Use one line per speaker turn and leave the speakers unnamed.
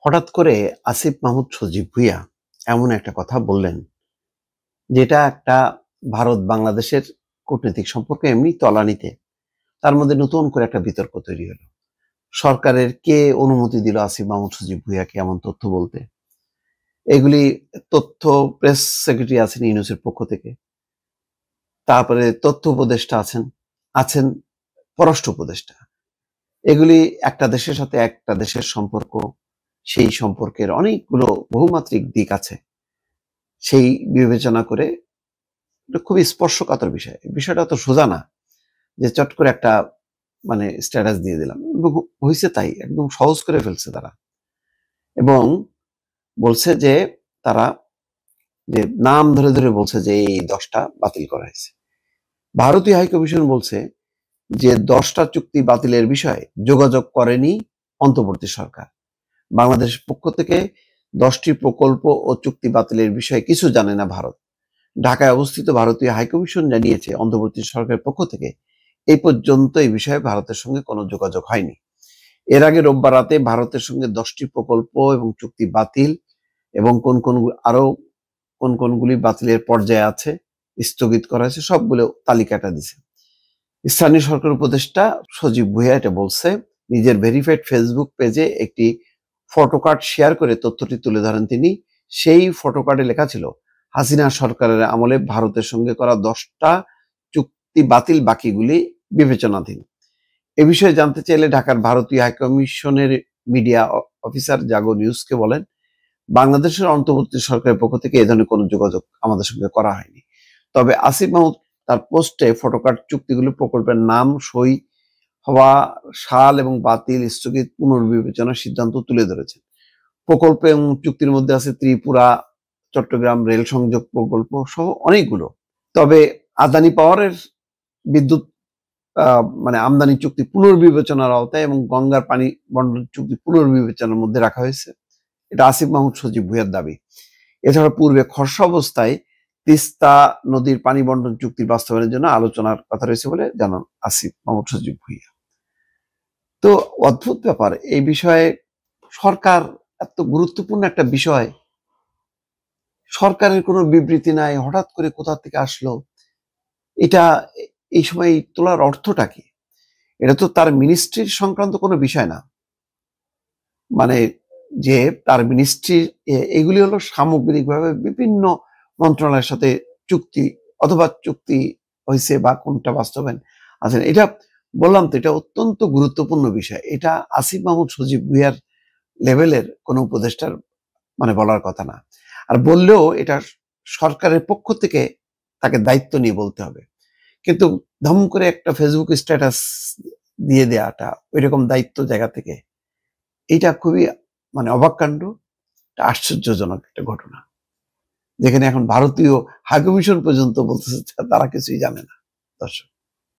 হঠাৎ করে আসিফ মাহমুদ সজীব ভুঁইয়া এমন একটা কথা বললেন, যেটা একটা ভারত বাংলাদেশের কূটনৈতিক সম্পর্ক এমনি তলানিতে। তার মধ্যে নতুন করে একটা বিতর্ক তৈরি হলো। সরকারের কে অনুমতি দিল আসিফ মাহমুদ সজীব ভুঁইয়াকে এমন তথ্য বলতে? এগুলি তথ্য প্রেস সেক্রেটারি আছেন ইউনূসের পক্ষ থেকে, তারপরে তথ্য উপদেষ্টা আছেন, আছেন পররাষ্ট্র উপদেষ্টা। এগুলি একটা দেশের সাথে একটা দেশের সম্পর্ক, সেই সম্পর্কের অনেকগুলো বহুমাত্রিক দিক আছে। সেই বিবেচনা করে এটা খুবই স্পর্শকাতর বিষয়। বিষয়টা তো সোজা না যে চট করে একটা স্ট্যাটাস দিয়ে দিলাম। হয়েছে তাই, একদম সহজ করে ফেলছে তারা। এবং বলছে যে তারা যে নাম ধরে ধরে বলছে যে এই 10টা বাতিল করা হয়েছে। ভারতীয় হাইকমিশন বলছে যে 10টা চুক্তি বাতিলের বিষয়ে যোগাযোগ করেনি অন্তর্বর্তী সরকার। বাংলাদেশের পক্ষ থেকে 10টি প্রকল্প ও চুক্তি বাতিলের বিষয়ে কিছু জানে না ভারত। ঢাকায় অবস্থিত ভারতীয় হাইকমিশন জানিয়েছে অন্তর্বর্তী সরকারের পক্ষ থেকে এই পর্যন্ত এই বিষয়ে ভারতের সঙ্গে কোনো যোগাযোগ হয়নি। এর আগে রোববার রাতে ভারতের সঙ্গে 10টি প্রকল্প এবং চুক্তি বাতিল এবং আরো কোন কোনগুলি বাতিলের পর্যায়ে আছে, স্থগিত করা হয়েছে, সবগুলো তালিকাটা দিছে। স্থানীয় সরকার উপদেষ্টা সজীব ভুঁইয়া এটা বলছে। নিজের ভেরিফাইড ফেসবুক পেজে একটি ফটোকার্ড শেয়ার করে তথ্যটি তুলে ধরেন তিনি। সেই ফটোকার্ডে লেখা ছিল, হাসিনা সরকারের আমলে ভারতের সঙ্গে করা 10টা চুক্তি বাতিল, বাকিগুলি বিবেচনাধীন। এ বিষয়ে জানতে চাইলে ঢাকার ভারতীয় হাইকমিশনের মিডিয়া অফিসার জাগো নিউজকে বলেন, বাংলাদেশের অন্তর্বর্তী সরকারের পক্ষ থেকে এ ধরনের কোনো যোগাযোগ আমাদের সঙ্গে করা হয়নি। তবে আসিফ মাহমুদ তার পোস্টে ফটোকার্ড চুক্তিগুলো প্রকল্পের নাম, সই হওয়া, সাল এবং বাতিল, স্থগিত, পুনর্বিবেচনার সিদ্ধান্ত তুলে ধরেছেন। প্রকল্প এবং চুক্তির মধ্যে আছে ত্রিপুরা চট্টগ্রাম রেল সংযোগ প্রকল্প সহ অনেকগুলো। তবে আদানি পাওয়ারের বিদ্যুৎ আমদানি চুক্তি পুনর্বিবেচনার আওতায় এবং গঙ্গার পানি বন্টন চুক্তি পুনর্বিবেচনার মধ্যে রাখা হয়েছে। এটা আসিফ মাহমুদ সজীব ভুঁইয়ার দাবি। এছাড়া পূর্বে খসড়া অবস্থায় তিস্তা নদীর পানি বন্টন চুক্তির বাস্তবায়নের জন্য আলোচনার কথা রয়েছে বলে জানান আসিফ মাহমুদ সজীব ভুঁইয়া। তো অদ্ভুত ব্যাপার, এই বিষয়ে সরকার, এত গুরুত্বপূর্ণ একটা বিষয়, সরকারের কোনো বিবৃতি নাই, হঠাৎ করে কোথা থেকে আসলো এটা? এই সময় তোলার অর্থটা কি? এটা তো তার মিনিস্ট্রির সংক্রান্ত কোনো বিষয় না। যে তার মিনিস্ট্রি, এগুলি হলো সামগ্রিকভাবে বিভিন্ন মন্ত্রণালয়ের সাথে চুক্তি, অথবা চুক্তি হয়েছে বা কোনটা বাস্তবায়ন আছেন। এটা বললাম তো, এটা অত্যন্ত গুরুত্বপূর্ণ বিষয়। এটা আসিফ মাহমুদ সজীব ভুঁইয়ার লেভেলের কোনো উপদেষ্টার বলার কথা না। আর বললেও এটা সরকারের পক্ষ থেকে তাকে দায়িত্ব নিয়ে বলতে হবে। কিন্তু ধম করে একটা ফেসবুক স্ট্যাটাস দিয়ে দেওয়াটা, ওইরকম দায়িত্ব জায়গা থেকে, এটা খুবই অবাক কাণ্ড, আশ্চর্যজনক একটা ঘটনা, যেখানে এখন ভারতীয় হাইকমিশন পর্যন্ত বলতেছে তারা কিছুই জানে না। দর্শক।